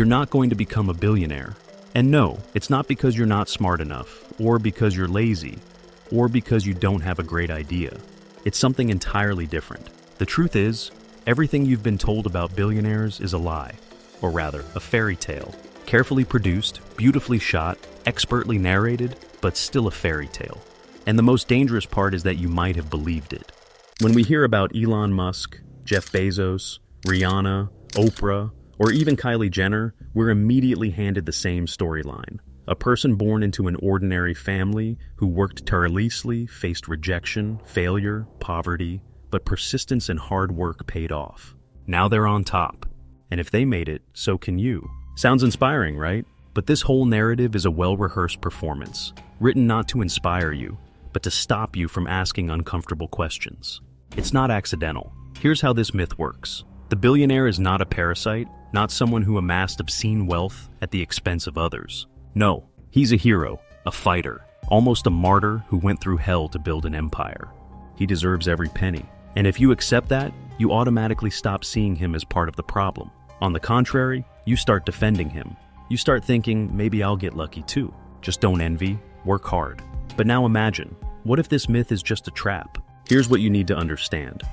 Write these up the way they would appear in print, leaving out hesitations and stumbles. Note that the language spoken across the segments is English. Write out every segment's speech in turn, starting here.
you're not going to become a billionaire. And no, it's not because you're not smart enough, or because you're lazy, or because you don't have a great idea. It's something entirely different. The truth is, everything you've been told about billionaires is a lie, or rather, a fairy tale. Carefully produced, beautifully shot, expertly narrated, but still a fairy tale. And the most dangerous part is that you might have believed it. When we hear about Elon Musk, Jeff Bezos, Rihanna, Oprah, or even Kylie Jenner, we're immediately handed the same storyline. A person born into an ordinary family who worked tirelessly, faced rejection, failure, poverty, but persistence and hard work paid off. Now they're on top. And if they made it, so can you. Sounds inspiring, right? But this whole narrative is a well-rehearsed performance, written not to inspire you, but to stop you from asking uncomfortable questions. It's not accidental. Here's how this myth works. The billionaire is not a parasite, not someone who amassed obscene wealth at the expense of others. No, he's a hero, a fighter, almost a martyr who went through hell to build an empire. He deserves every penny. And if you accept that, you automatically stop seeing him as part of the problem. On the contrary, you start defending him. You start thinking, maybe I'll get lucky too. Just don't envy, work hard. But now imagine, what if this myth is just a trap? Here's what you need to understand.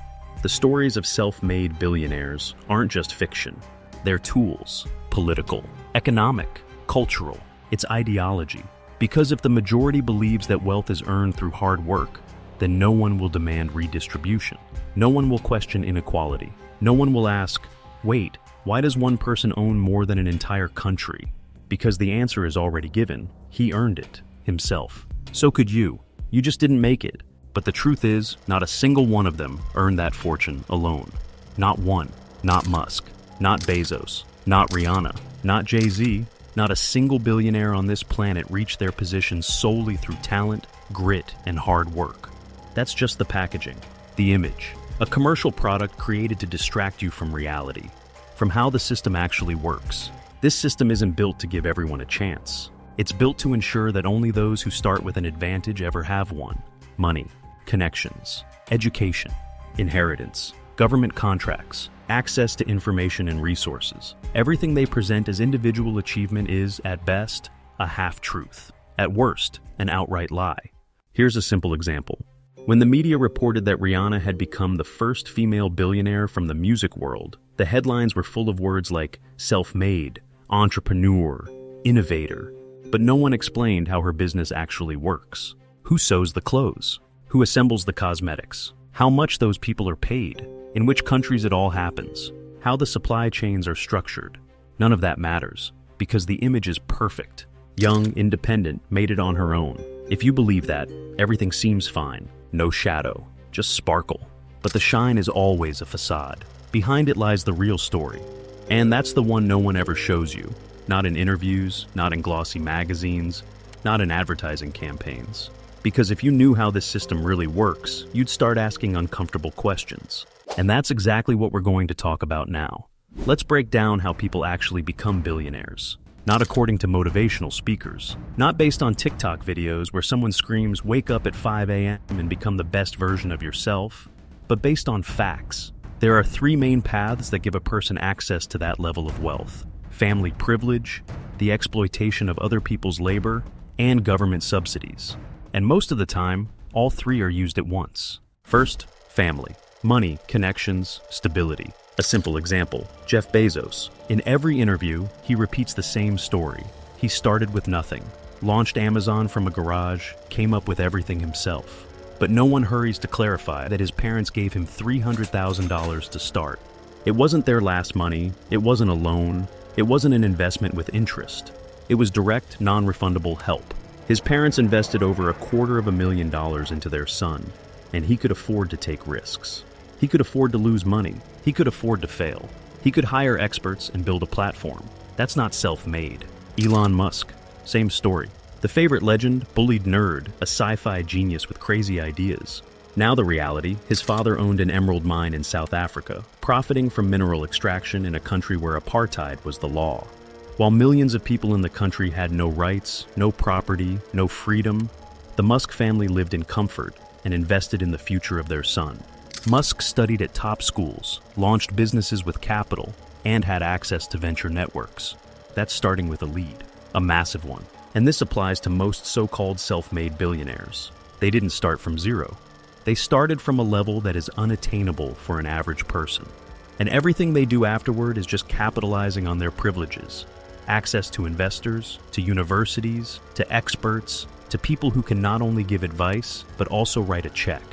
The stories of self-made billionaires aren't just fiction. They're tools, political, economic, cultural. It's ideology. Because if the majority believes that wealth is earned through hard work, then no one will demand redistribution. No one will question inequality. No one will ask, wait, why does one person own more than an entire country? Because the answer is already given. He earned it, himself. So could you. You just didn't make it. But the truth is, not a single one of them earned that fortune alone. Not one. Not Musk. Not Bezos. Not Rihanna. Not Jay-Z. Not a single billionaire on this planet reached their position solely through talent, grit, and hard work. That's just the packaging, the image. A commercial product created to distract you from reality, from how the system actually works. This system isn't built to give everyone a chance. It's built to ensure that only those who start with an advantage ever have one. Money, connections, education, inheritance, government contracts, access to information and resources. Everything they present as individual achievement is, at best, a half-truth. At worst, an outright lie. Here's a simple example. When the media reported that Rihanna had become the first female billionaire from the music world, the headlines were full of words like self-made, entrepreneur, innovator, but no one explained how her business actually works. Who sews the clothes? Who assembles the cosmetics? How much those people are paid? In which countries it all happens? How the supply chains are structured? None of that matters, because the image is perfect. Young, independent, made it on her own. If you believe that, everything seems fine. No shadow, just sparkle. But the shine is always a facade. Behind it lies the real story. And that's the one no one ever shows you. Not in interviews, not in glossy magazines, not in advertising campaigns. Because if you knew how this system really works, you'd start asking uncomfortable questions. And that's exactly what we're going to talk about now. Let's break down how people actually become billionaires. Not according to motivational speakers. Not based on TikTok videos where someone screams, "Wake up at 5 a.m. and become the best version of yourself," but based on facts. There are three main paths that give a person access to that level of wealth: family privilege, the exploitation of other people's labor, and government subsidies. And most of the time, all three are used at once. First, family. Money, connections, stability. A simple example, Jeff Bezos. In every interview, he repeats the same story. He started with nothing, launched Amazon from a garage, came up with everything himself. But no one hurries to clarify that his parents gave him $300,000 to start. It wasn't their last money, it wasn't a loan, it wasn't an investment with interest. It was direct, non-refundable help. His parents invested over $250,000 into their son, and he could afford to take risks. He could afford to lose money. He could afford to fail. He could hire experts and build a platform. That's not self-made. Elon Musk, same story. The favorite legend, bullied nerd, a sci-fi genius with crazy ideas. Now the reality, his father owned an emerald mine in South Africa, profiting from mineral extraction in a country where apartheid was the law. While millions of people in the country had no rights, no property, no freedom, the Musk family lived in comfort and invested in the future of their son. Musk studied at top schools, launched businesses with capital, and had access to venture networks. that's starting with a lead, a massive one. And this applies to most so-called self-made billionaires. They didn't start from zero. They started from a level that is unattainable for an average person. And everything they do afterward is just capitalizing on their privileges. Access to investors, to universities, to experts, to people who can not only give advice, but also write a check.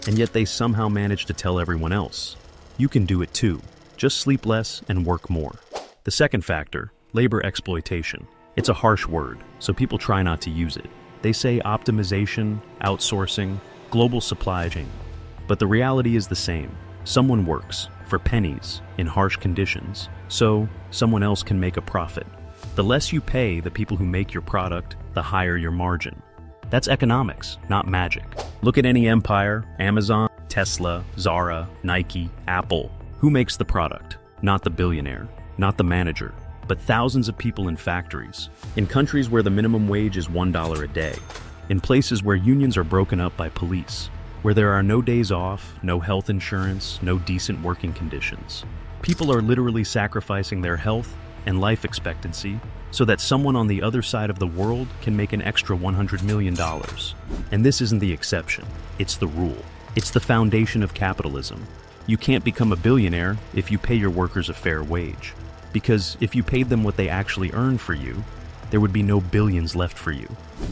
And yet they somehow manage to tell everyone else, you can do it too. Just sleep less and work more. The second factor, labor exploitation. It's a harsh word, so people try not to use it. They say optimization, outsourcing, global supply chain. But the reality is the same. Someone works for pennies in harsh conditions, so someone else can make a profit. The less you pay the people who make your product, the higher your margin. That's economics, not magic. Look at any empire, Amazon, Tesla, Zara, Nike, Apple. Who makes the product? Not the billionaire, not the manager, but thousands of people in factories, in countries where the minimum wage is $1 a day, in places where unions are broken up by police, where there are no days off, no health insurance, no decent working conditions. People are literally sacrificing their health and life expectancy so that someone on the other side of the world can make an extra $100 million. And this isn't the exception, it's the rule. It's the foundation of capitalism. You can't become a billionaire if you pay your workers a fair wage. Because if you paid them what they actually earn for you, there would be no billions left for you.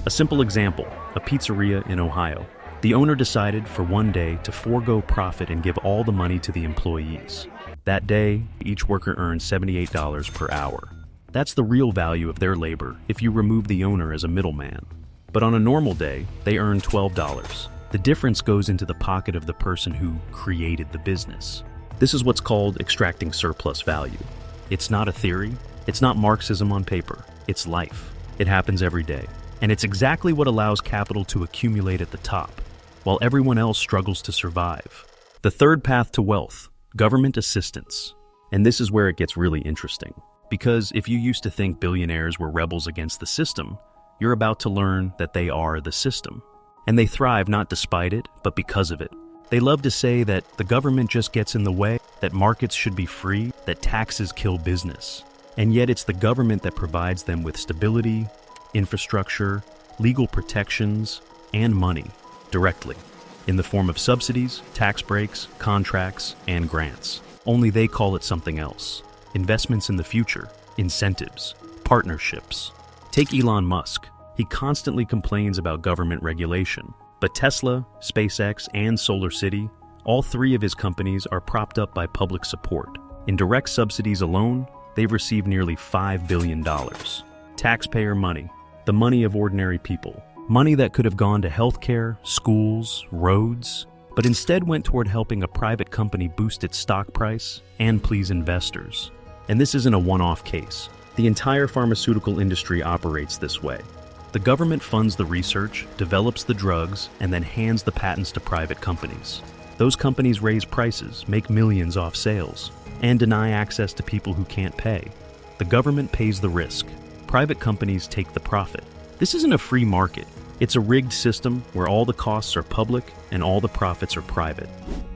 A simple example, a pizzeria in Ohio. The owner decided for one day to forego profit and give all the money to the employees. That day, each worker earned $78 per hour. That's the real value of their labor if you remove the owner as a middleman. But on a normal day, they earn $12. The difference goes into the pocket of the person who created the business. This is what's called extracting surplus value. It's not a theory, it's not Marxism on paper, it's life. It happens every day. And it's exactly what allows capital to accumulate at the top, while everyone else struggles to survive. The third path to wealth, government assistance. And this is where it gets really interesting. Because if you used to think billionaires were rebels against the system, you're about to learn that they are the system. And they thrive not despite it, but because of it. They love to say that the government just gets in the way, that markets should be free, that taxes kill business. And yet it's the government that provides them with stability, infrastructure, legal protections, and money, directly, in the form of subsidies, tax breaks, contracts, and grants. Only they call it something else. Investments in the future, incentives, partnerships. Take Elon Musk. He constantly complains about government regulation. But Tesla, SpaceX, and SolarCity, all three of his companies are propped up by public support. In direct subsidies alone, they've received nearly $5 billion. Taxpayer money, the money of ordinary people. Money that could have gone to healthcare, schools, roads, but instead went toward helping a private company boost its stock price and please investors. And this isn't a one-off case. The entire pharmaceutical industry operates this way. The government funds the research, develops the drugs, and then hands the patents to private companies. Those companies raise prices, make millions off sales, and deny access to people who can't pay. The government pays the risk. Private companies take the profit. This isn't a free market. It's a rigged system where all the costs are public and all the profits are private.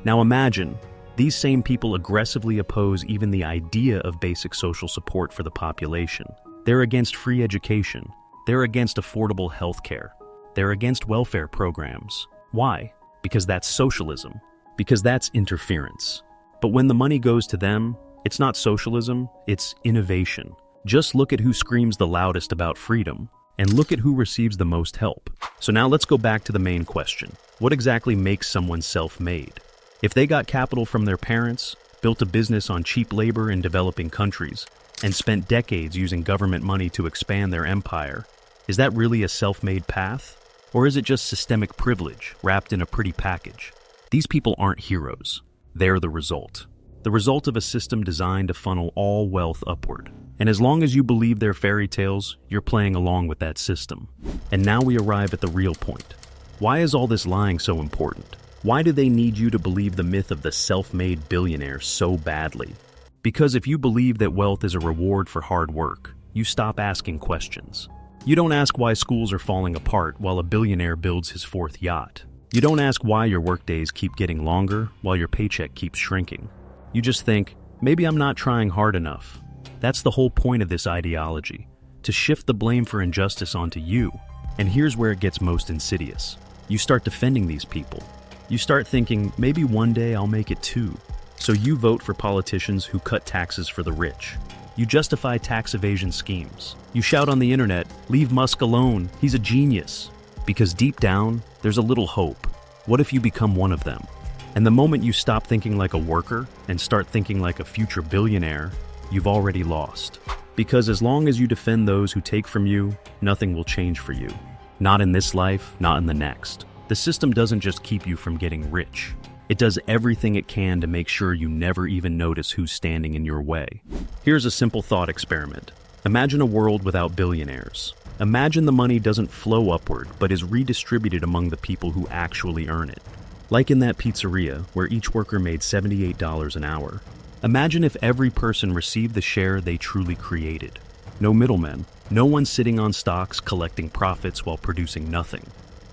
Now imagine, these same people aggressively oppose even the idea of basic social support for the population. They're against free education. They're against affordable health care. They're against welfare programs. Why? Because that's socialism. Because that's interference. But when the money goes to them, it's not socialism, it's innovation. Just look at who screams the loudest about freedom, and look at who receives the most help. So now let's go back to the main question. What exactly makes someone self-made? If they got capital from their parents, built a business on cheap labor in developing countries, and spent decades using government money to expand their empire, is that really a self-made path? Or is it just systemic privilege wrapped in a pretty package? These people aren't heroes. They're the result. The result of a system designed to funnel all wealth upward. And as long as you believe their fairy tales, you're playing along with that system. And now we arrive at the real point. Why is all this lying so important? Why do they need you to believe the myth of the self-made billionaire so badly? Because if you believe that wealth is a reward for hard work, you stop asking questions. You don't ask why schools are falling apart while a billionaire builds his fourth yacht. You don't ask why your workdays keep getting longer while your paycheck keeps shrinking. You just think, maybe I'm not trying hard enough. That's the whole point of this ideology, to shift the blame for injustice onto you. And here's where it gets most insidious. You start defending these people. You start thinking, maybe one day I'll make it too. So you vote for politicians who cut taxes for the rich. You justify tax evasion schemes. You shout on the internet, leave Musk alone, he's a genius. Because deep down, there's a little hope. What if you become one of them? And the moment you stop thinking like a worker and start thinking like a future billionaire, you've already lost. Because as long as you defend those who take from you, nothing will change for you. Not in this life, not in the next. The system doesn't just keep you from getting rich. It does everything it can to make sure you never even notice who's standing in your way. Here's a simple thought experiment. Imagine a world without billionaires. Imagine the money doesn't flow upward, but is redistributed among the people who actually earn it. Like in that pizzeria, where each worker made $78 an hour. Imagine if every person received the share they truly created. No middlemen, no one sitting on stocks collecting profits while producing nothing.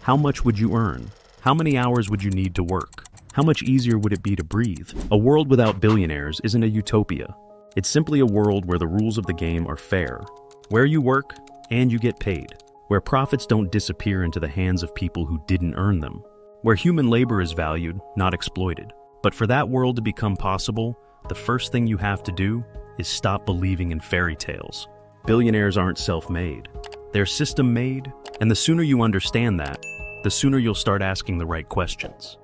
How much would you earn? How many hours would you need to work? How much easier would it be to breathe? A world without billionaires isn't a utopia. It's simply a world where the rules of the game are fair, where you work and you get paid, where profits don't disappear into the hands of people who didn't earn them, where human labor is valued, not exploited. But for that world to become possible, the first thing you have to do is stop believing in fairy tales. Billionaires aren't self-made. They're system-made, and the sooner you understand that, the sooner you'll start asking the right questions.